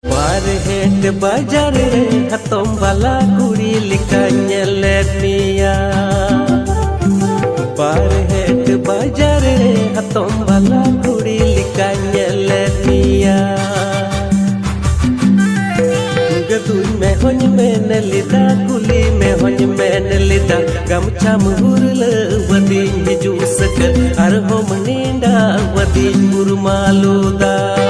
Parhet bajar re hatom bala kuri likanya miya. Parhet bajar re hatom bala kuri likanya miya. Gadun में होनी मैंने लिदा कुली में होनी मैंने लिदा गमछा मुहुरल वदी जूस कर अर हो मनींदा वदी गुरमालुदा